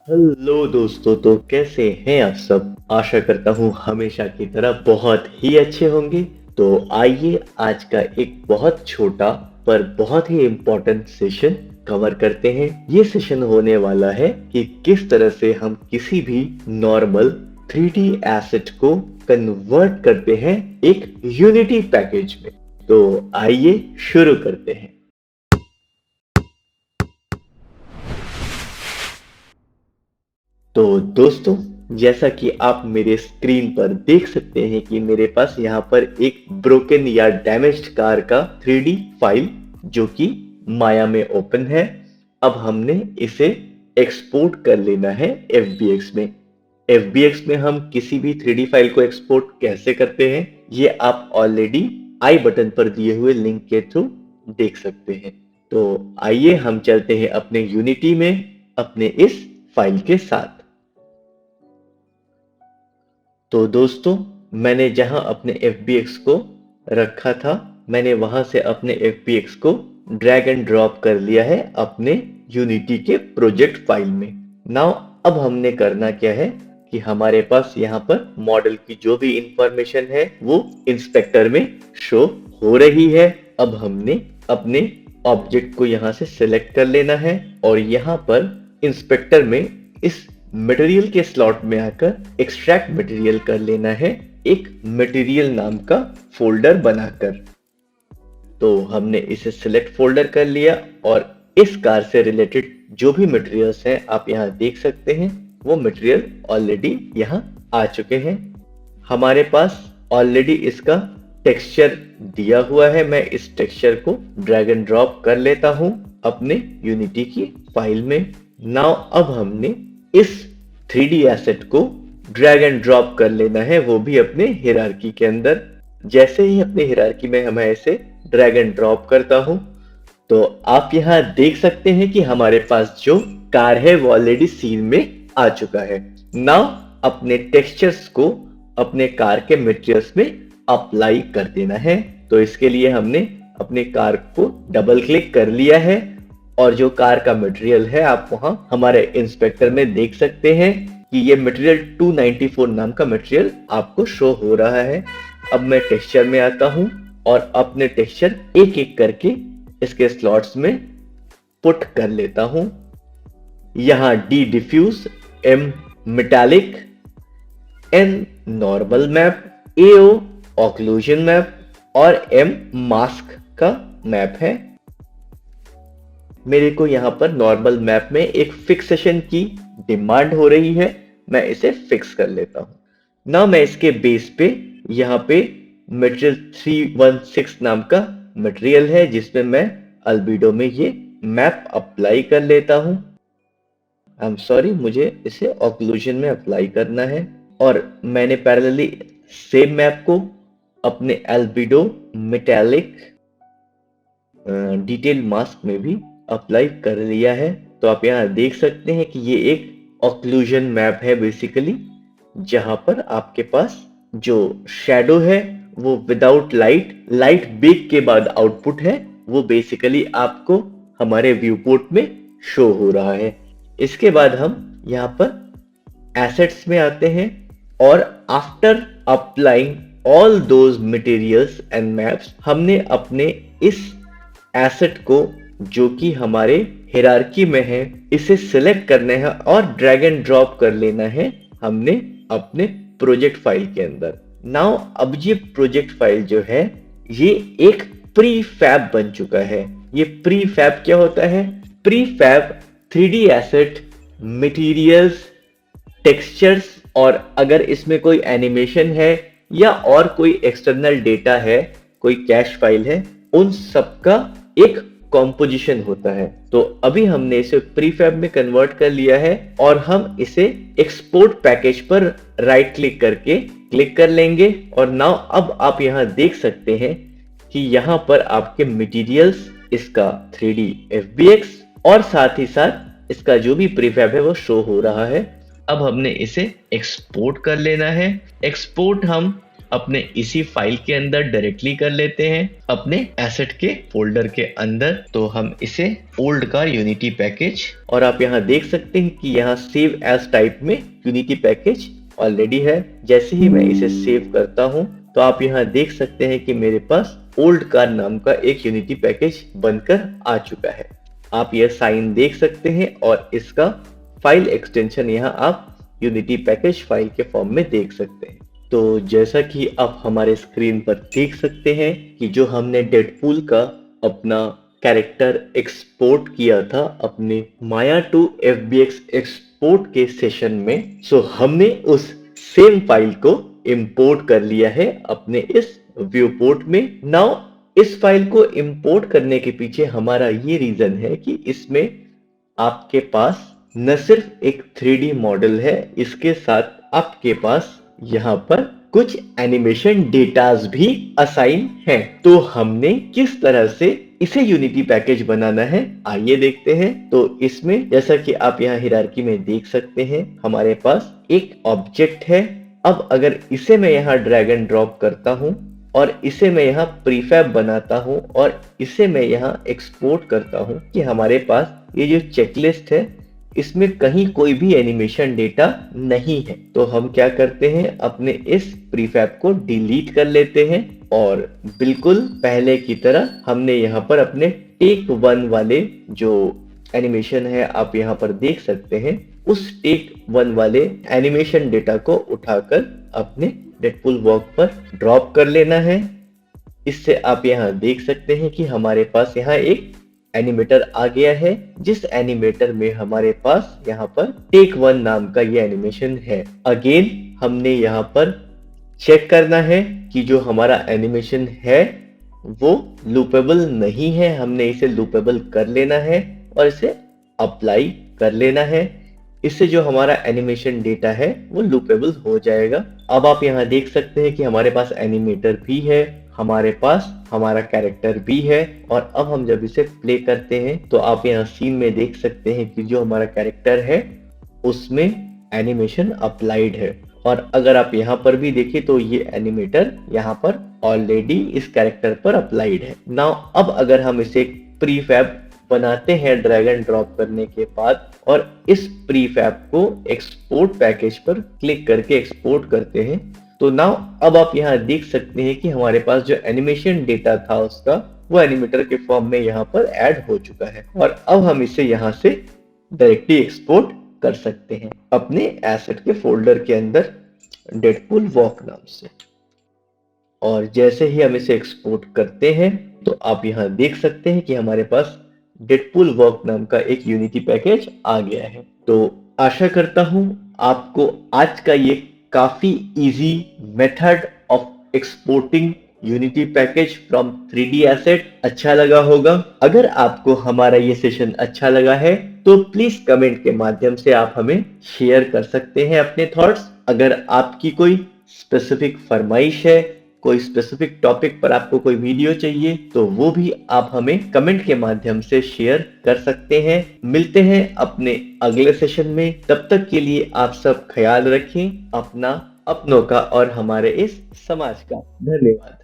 Hello दोस्तों, तो कैसे हैं आप सब। आशा करता हूँ हमेशा की तरह बहुत ही अच्छे होंगे। तो आइए आज का एक बहुत छोटा पर बहुत ही इम्पोर्टेंट सेशन कवर करते हैं। ये सेशन होने वाला है कि किस तरह से हम किसी भी नॉर्मल 3D एसेट को कन्वर्ट करते हैं एक यूनिटी पैकेज में। तो आइए शुरू करते हैं। तो दोस्तों, जैसा कि आप मेरे स्क्रीन पर देख सकते हैं कि मेरे पास यहाँ पर एक ब्रोकन या डैमेज्ड कार का 3D फाइल जो कि माया में ओपन है। अब हमने इसे एक्सपोर्ट कर लेना है FBX में। FBX में हम किसी भी 3D फाइल को एक्सपोर्ट कैसे करते हैं, ये आप ऑलरेडी आई बटन पर दिए हुए लिंक के थ्रू देख सकते हैं। तो आइए हम चलते हैं अपने यूनिटी में अपने इस फाइल के साथ। तो दोस्तों, मैंने जहां अपने FBX को रखा था, मैंने वहां से अपने FBX को ड्रैग एंड ड्रॉप कर लिया है अपने यूनिटी के प्रोजेक्ट फाइल में। नाउ अब हमने करना क्या है कि हमारे पास यहाँ पर मॉडल की जो भी इंफॉर्मेशन है वो इंस्पेक्टर में शो हो रही है। अब हमने अपने ऑब्जेक्ट को यहाँ से सिलेक्ट कर लेना है और यहाँ पर इंस्पेक्टर में इस मटेरियल के स्लॉट में आकर एक्सट्रैक्ट मटेरियल कर लेना है एक मटेरियल नाम का फोल्डर बनाकर। तो हमने इसे सिलेक्ट फोल्डर कर लिया और इस कार से रिलेटेड जो भी मटेरियल्स हैं आप यहाँ देख सकते हैं, वो मटेरियल ऑलरेडी यहाँ आ चुके हैं। हमारे पास ऑलरेडी इसका टेक्सचर दिया हुआ है। मैं इस टेक्सचर को ड्रैग एंड ड्रॉप कर लेता हूं अपने यूनिटी की फाइल में। नाउ अब हमने इस 3D एसेट को ड्रैग एंड ड्रॉप कर लेना है, वो भी अपने हिरार्की के अंदर। जैसे ही अपने हिरार्की में मैं इसे ड्रैग एंड ड्रॉप करता हूं, तो आप यहाँ देख सकते हैं कि हमारे पास जो कार है वो ऑलरेडी सीन में आ चुका है। नाउ अपने टेक्सचर्स को अपने कार के मटेरियल्स में अप्लाई कर देना है। तो इसके लिए हमने अपने कार को डबल क्लिक कर लिया है और जो कार का मटेरियल है आप वहां हमारे इंस्पेक्टर में देख सकते हैं कि ये मटेरियल 294 नाम का मटेरियल आपको शो हो रहा है। अब मैं टेक्सचर में आता हूं और अपने टेक्सचर एक एक करके इसके स्लॉट्स में पुट कर लेता हूं। यहां D diffuse, M metallic, N normal map, AO occlusion map और M मास्क का मैप है। मेरे को यहाँ पर नॉर्मल मैप में एक फिक्सेशन की डिमांड हो रही है, मैं इसे फिक्स कर लेता हूँ। ना मैं इसके बेस पे यहाँ पे मटेरियल 316 नाम का मटेरियल है जिसमें मैं अल्बीडो में ये मैप अप्लाई कर लेता हूँ। आई एम सॉरी, मुझे इसे ऑक्लूजन में अप्लाई करना है और मैंने पैरेलली सेम मैप को अपने अल्बीडो मेटालिक डिटेल मास्क में भी अप्लाई कर लिया है। तो आप यहाँ देख सकते हैं कि ये एक ऑक्लूजन मैप है बेसिकली, जहां पर आपके पास जो शैडो है वो विदाउट लाइट बेक के बाद आउटपुट है, वो बेसिकली आपको हमारे व्यू पोर्ट में शो हो रहा है। इसके बाद हम यहाँ पर एसेट्स में आते हैं और after applying all those materials and maps, हमने अपने इस एसेट को जो कि हमारे हिरार्की में है इसे सिलेक्ट करना है और ड्रैग एंड ड्रॉप कर लेना है हमने अपने प्रोजेक्ट फाइल के अंदर। नाउ अब ये प्रोजेक्ट फाइल जो है ये एक प्री फैब बन चुका है। ये प्री फैब क्या होता है? Prefab 3D asset, materials, textures और अगर इसमें कोई एनिमेशन है या और कोई एक्सटर्नल डेटा है, कोई कैश फाइल है, उन सबका एक कॉम्पोजिशन होता है। तो अभी हमने इसे प्रीफैब में कन्वर्ट कर लिया है और हम इसे एक्सपोर्ट पैकेज पर राइट क्लिक करके क्लिक कर लेंगे और नाउ अब आप यहां देख सकते हैं कि यहां पर आपके मटेरियल्स, इसका 3D FBX और साथ ही साथ इसका जो भी प्रीफैब है वो शो हो रहा है। अब हमने इसे एक्सपोर्ट कर लेना है। एक्सपोर्ट हम अपने इसी फाइल के अंदर डायरेक्टली कर लेते हैं अपने एसेट के फोल्डर के अंदर। तो हम इसे ओल्ड का यूनिटी पैकेज, और आप यहाँ देख सकते हैं कि यहाँ सेव एज टाइप में यूनिटी पैकेज ऑलरेडी है। जैसे ही मैं इसे सेव करता हूँ तो आप यहाँ देख सकते हैं कि मेरे पास ओल्ड कार नाम का एक यूनिटी पैकेज बनकर आ चुका है। आप यह साइन देख सकते हैं और इसका फाइल एक्सटेंशन यहाँ आप यूनिटी पैकेज फाइल के फॉर्म में देख सकते हैं। तो जैसा कि आप हमारे स्क्रीन पर देख सकते हैं कि जो हमने डेडपूल का अपना कैरेक्टर एक्सपोर्ट किया था अपने माया टू FBX एक्सपोर्ट के सेशन में, सो हमने उस सेम फाइल को इंपोर्ट कर लिया है अपने इस व्यू पोर्ट में। नाउ इस फाइल को इंपोर्ट करने के पीछे हमारा ये रीजन है कि इसमें आपके पास न सिर्फ एक 3D मॉडल है, इसके साथ आपके पास यहाँ पर कुछ एनिमेशन डेटास भी असाइन हैं। तो हमने किस तरह से इसे यूनिटी पैकेज बनाना है आइए देखते हैं। तो इसमें जैसा कि आप यहाँ हिरार्की में देख सकते हैं हमारे पास एक ऑब्जेक्ट है। अब अगर इसे मैं यहाँ ड्रैग एंड ड्रॉप करता हूँ और इसे मैं यहाँ प्रीफैब बनाता हूँ और इसे मैं यहाँ एक्सपोर्ट करता हूँ कि हमारे पास ये जो चेकलिस्ट है इसमें कहीं कोई भी एनिमेशन डेटा नहीं है। तो हम क्या करते हैं, अपने इस प्रीफैब को डिलीट कर लेते हैं और बिल्कुल पहले की तरह हमने यहाँ पर अपने टेक 1 वाले जो एनिमेशन है आप यहाँ पर देख सकते हैं, उस टेक 1 वाले एनिमेशन डेटा को उठाकर अपने डेडपूल वॉक पर ड्रॉप कर लेना है। इससे आप यहाँ देख सकते हैं कि हमारे पास यहाँ एक एनिमेटर आ गया है, जिस एनिमेटर में हमारे पास यहाँ पर टेक 1 नाम का ये एनिमेशन है। अगेन हमने यहाँ पर चेक करना है कि जो हमारा एनिमेशन है वो लूपेबल नहीं है, हमने इसे लूपेबल कर लेना है और इसे अप्लाई कर लेना है। इससे जो हमारा एनिमेशन डेटा है वो लूपेबल हो जाएगा। अब आप यहाँ देख सकते हैं कि हमारे पास एनिमेटर भी है, हमारे पास हमारा कैरेक्टर भी है, और अब हम जब इसे प्ले करते हैं तो आप यहाँ सीन में देख सकते हैं कि जो हमारा कैरेक्टर है उसमें एनिमेशन अप्लाइड है। और अगर आप यहाँ पर भी देखें तो ये एनिमेटर यहाँ पर ऑलरेडी इस कैरेक्टर पर अप्लाइड है। नाउ अब अगर हम इसे प्रीफैब बनाते हैं ड्रैग एंड ड्रॉप करने के बाद और इस प्रीफैब को एक्सपोर्ट पैकेज पर क्लिक करके एक्सपोर्ट करते हैं, तो नाउ अब आप यहाँ देख सकते हैं कि हमारे पास जो एनिमेशन डेटा था उसका वो एनिमेटर के फॉर्म में यहाँ पर ऐड हो चुका है। और अब हम इसे यहाँ से डायरेक्टली एक्सपोर्ट कर सकते हैं अपने एसेट के फोल्डर के अंदर डेडपूल वॉक नाम से। और जैसे ही हम इसे एक्सपोर्ट करते हैं तो आप यहाँ देख सकते हैं कि हमारे पास डेडपूल वॉक नाम का एक यूनिटी पैकेज आ गया है। तो आशा करता हूँ आपको आज का ये काफी easy method of exporting unity package from 3D asset अच्छा लगा होगा। अगर आपको हमारा ये सेशन अच्छा लगा है तो प्लीज कमेंट के माध्यम से आप हमें शेयर कर सकते हैं अपने थॉट्स। अगर आपकी कोई स्पेसिफिक फरमाइश है, कोई स्पेसिफिक टॉपिक पर आपको कोई वीडियो चाहिए, तो वो भी आप हमें कमेंट के माध्यम से शेयर कर सकते हैं। मिलते हैं अपने अगले सेशन में, तब तक के लिए आप सब ख्याल रखें अपना, अपनों का और हमारे इस समाज का। धन्यवाद।